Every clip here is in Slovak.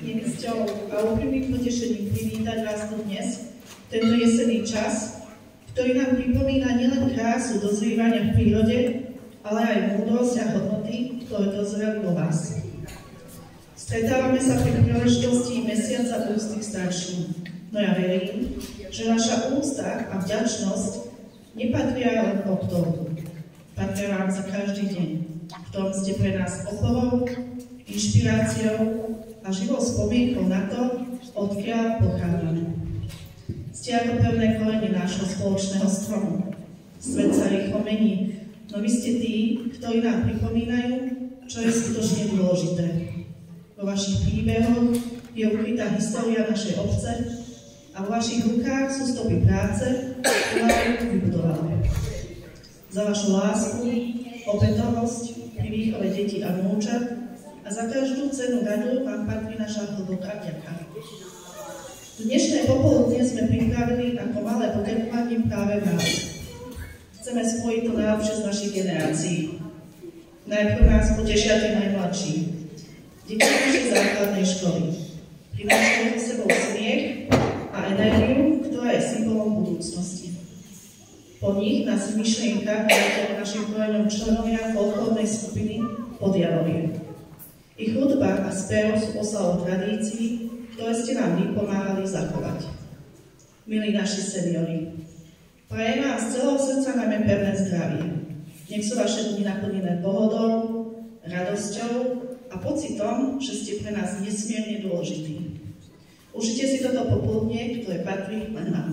Je mi cťou a úprimným potešením privítať vás tu dnes, tento jesenný čas, ktorý nám pripomína nielen krásu dozrievania v prírode, ale aj múdrosť a hodnoty, ktoré dozreli vo vás. Stretávame sa pri príležitosti mesiaca úcty k starším, no ja verím, že naša úcta a vďačnosť nepatria len októbru. Patria vám za každý deň, v ktorom ste pre nás oporou, inšpiráciou a živou spomienkou na to, odkiaľ pochádzame. Ste ako pevné korene nášho spoločného stromu. Svet sa rýchlo mení, no vy ste tí, ktorí nám pripomínajú, čo je skutočne dôležité. Vo vašich príbehoch je ukrytá história našej obce a vo vašich rukách sú stopy práce, ktorú vybudovali. Za vašu lásku, opätovnosť pri výchove detí a vnúčat a za každú cenu radu vám patrí naša hlboká vďaka. Dnešné popoludne sme pripravili ako malé poďakovanie práve vás. Chceme spojiť to najlepšie z našich generácií. Najprv nás potešia tí najmladší. Deti našej základnej školy. Prinášajú so sebou smiech a energiu, ktorá je symbolom budúcnosti. Po nich nás v myšlienkach vrátia našim koreňom členovia folklórnej skupiny Podjavovie. Ich hudba a spev sú oslavou tradícií, ktoré ste nám vy pomáhali zachovať. Milí naši seniori, prajem vám z celého srdca najmä pevné zdravie. Nech sú vaše dni naplnené pohodou, radosťou a pocitom, že ste pre nás nesmierne dôležití. Užite si toto popoludnie, ktoré patrí len vám.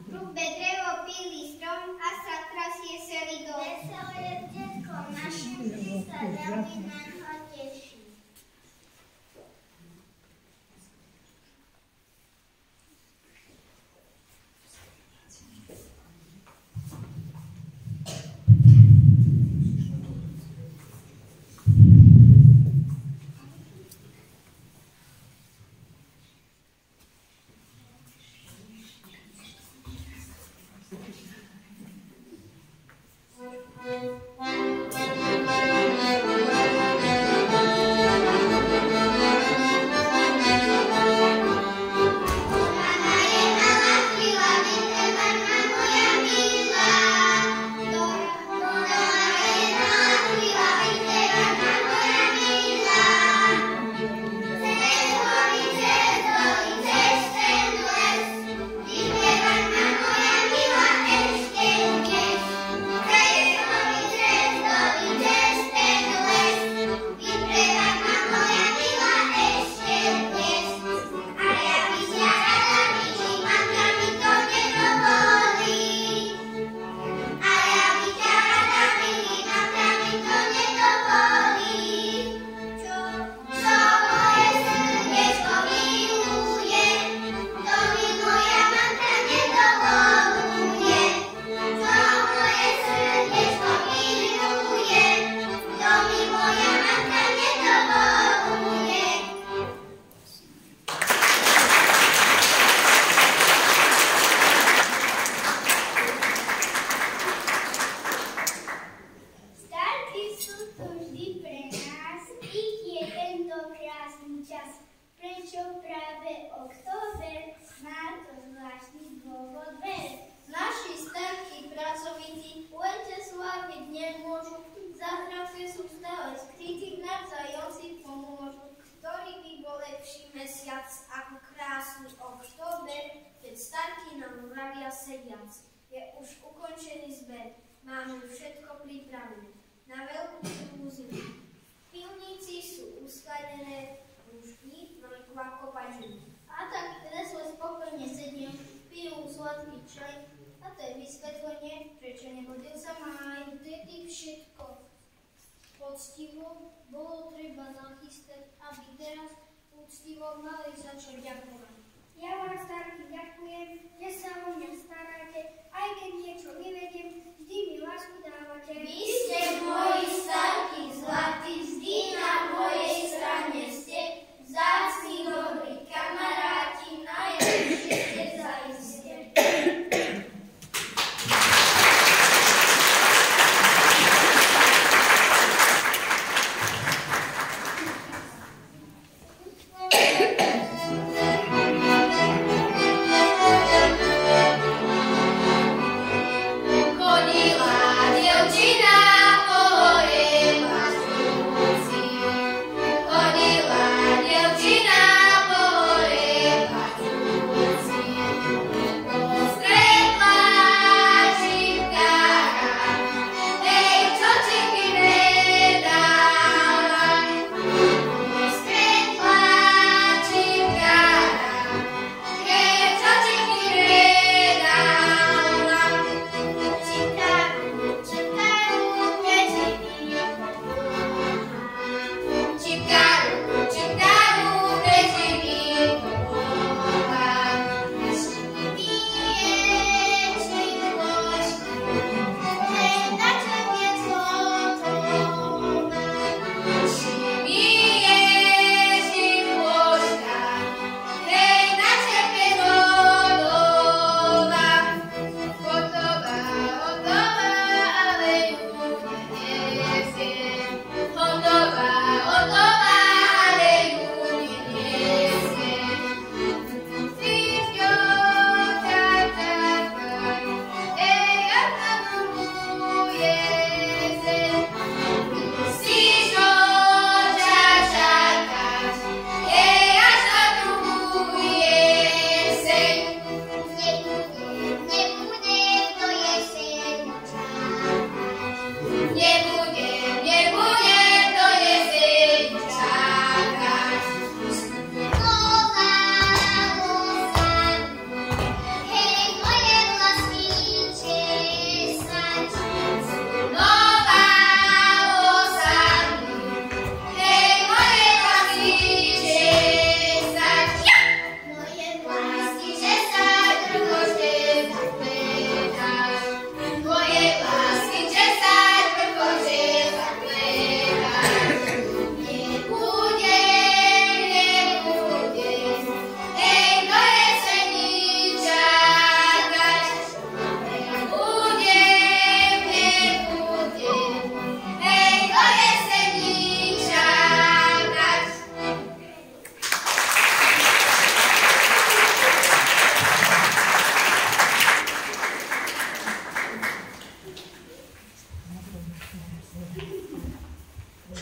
Hrubé drevo píli strom a sa trasie celý dom. Veselé je detko našim veľmi ma ho teší. Poctivo bolo treba nachystať, aby teraz úctivo mali začať ďakovať. Ja vám, starky, ďakujem, že sa o mňa staráte, aj keď niečo nevediem, vždy mi lásku dávate. Vy ste moji starky zlatí, vždy na mojej strane ste, vzácni dobrí kamaráti, najlepšie ste zaiste. Chodila dievčina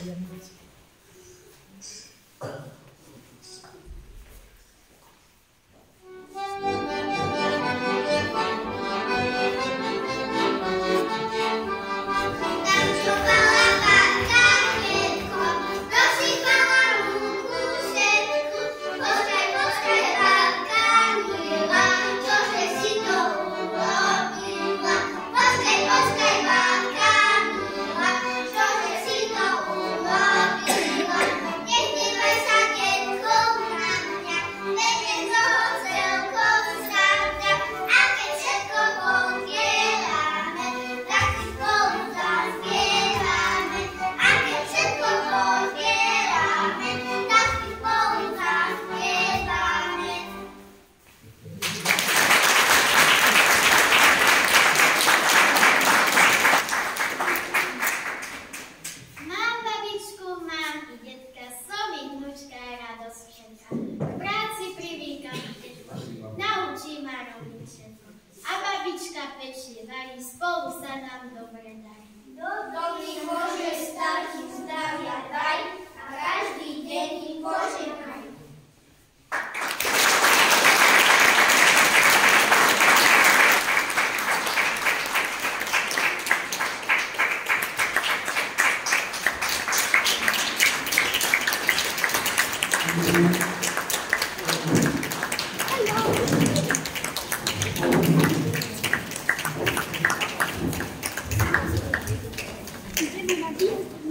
Idziemy na bieg.